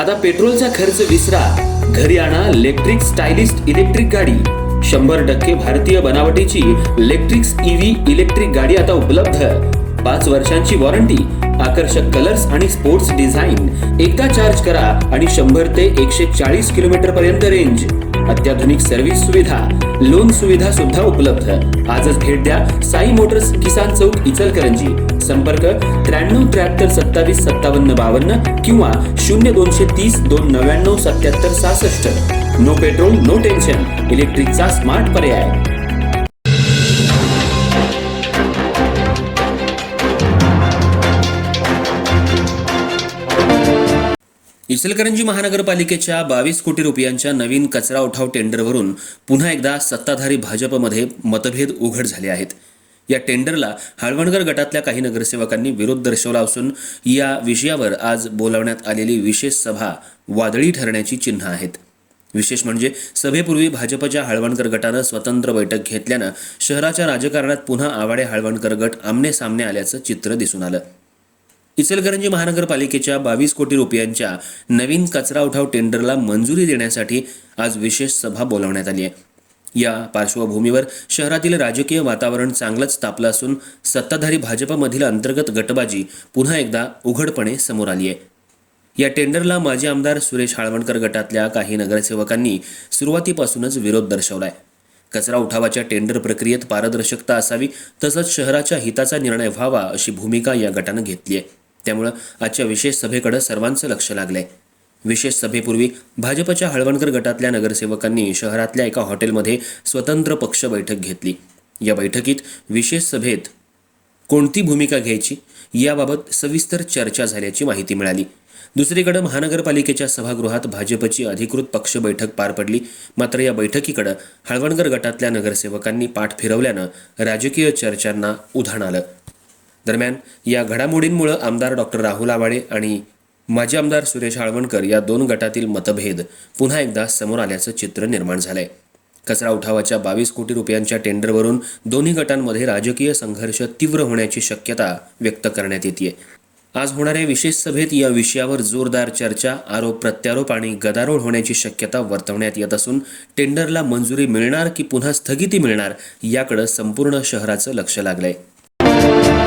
आता पेट्रोलचा खर्च विसरा, घरी आणा इलेक्ट्रिक स्टायलिस्ट इलेक्ट्रिक गाडी। 100% भारतीय बनावटीची इलेक्ट्रिक्स ईव्ही इलेक्ट्रिक गाडी आता उपलब्ध। 5 वर्षांची वॉरंटी, आकर्षक कलर्स आणि स्पोर्ट्स डिझाइन। एकदा चार्ज करा आणि 100 ते 140 किलोमीटर पर्यंत रेंज। अत्याधुनिक सर्व्हिस सुविधा, लोन सुविधा सुद्धा उपलब्ध। आजच भेट द्या साई मोटर्स, किसान चौक, इचलकरंजी। संपर्क 93 73 27 57 52 किंवा 0230 299 77 66। नो पेट्रोल नो टेन्शन, इलेक्ट्रिकचा स्मार्ट पर्याय। इचलकरंजी महानगरपालिकेच्या 22 कोटी रुपयांच्या नवीन कचरा उठाव टेंडरवरून पुन्हा एकदा सत्ताधारी भाजपमध्ये मतभेद उघड झाले आहेत। या टेंडरला हळवणकर गटातल्या काही नगरसेवकांनी विरोध दर्शवला असून या विषयावर आज बोलावण्यात आलेली विशेष सभा वादळी ठरण्याची चिन्ह आहेत। विशेष म्हणजे सभेपूर्वी भाजपच्या हळवणकर गटानं स्वतंत्र बैठक घेतल्यानं शहराच्या राजकारणात पुन्हा आवाडे हळवणकर गट आमने सामने आल्याचं चित्र दिसून आलं। इचलकरंजी महानगरपालिकेच्या 22 कोटी रुपयांच्या नवीन कचरा उठाव टेंडरला मंजुरी देण्यासाठी आज विशेष सभा बोलावण्यात आली आहे। या पार्श्वभूमीवर शहरातील राजकीय वातावरण चांगलंच तापलं असून सत्ताधारी भाजपमधील अंतर्गत गटबाजी पुन्हा एकदा उघडपणे समोर आली आहे। या टेंडरला माजी आमदार सुरेश हळवणकर गटातल्या काही नगरसेवकांनी सुरुवातीपासूनच विरोध दर्शवलाय। कचरा उठावाच्या टेंडर प्रक्रियेत पारदर्शकता असावी, तसंच शहराच्या हिताचा निर्णय व्हावा अशी भूमिका या गटानं घेतली आहे। त्यामुळे आजच्या विशेष सभेकडे सर्वांचं लक्ष लागलंय। विशेष सभेपूर्वी भाजपच्या हळवणकर गटातल्या नगरसेवकांनी शहरातल्या एका हॉटेलमध्ये स्वतंत्र पक्ष बैठक घेतली। या बैठकीत विशेष सभेत कोणती भूमिका घ्यायची याबाबत सविस्तर चर्चा झाल्याची माहिती मिळाली। दुसरीकडे महानगरपालिकेच्या सभागृहात भाजपची अधिकृत पक्ष बैठक पार पडली। मात्र या बैठकीकडे हळवणकर गटातल्या नगरसेवकांनी पाठ फिरवल्यानं राजकीय चर्चांना उधाण आलं। दरम्यान या घडामोडींमुळे आमदार डॉक्टर राहुल आवाडे आणि माजी आमदार सुरेश हळवणकर या दोन गटातील मतभेद पुन्हा एकदा समोर आल्याचं चित्र निर्माण झालंय। कचरा उठावाच्या 22 कोटी रुपयांच्या टेंडरवरून दोन्ही गटांमध्ये राजकीय संघर्ष तीव्र होण्याची शक्यता व्यक्त करण्यात येते। आज होणाऱ्या विशेष सभेत या विषयावर जोरदार चर्चा, आरोप प्रत्यारोप आणि गदारोळ होण्याची शक्यता वर्तवण्यात येत असून टेंडरला मंजुरी मिळणार की पुन्हा स्थगिती मिळणार याकडे संपूर्ण शहराचं लक्ष लागलंय।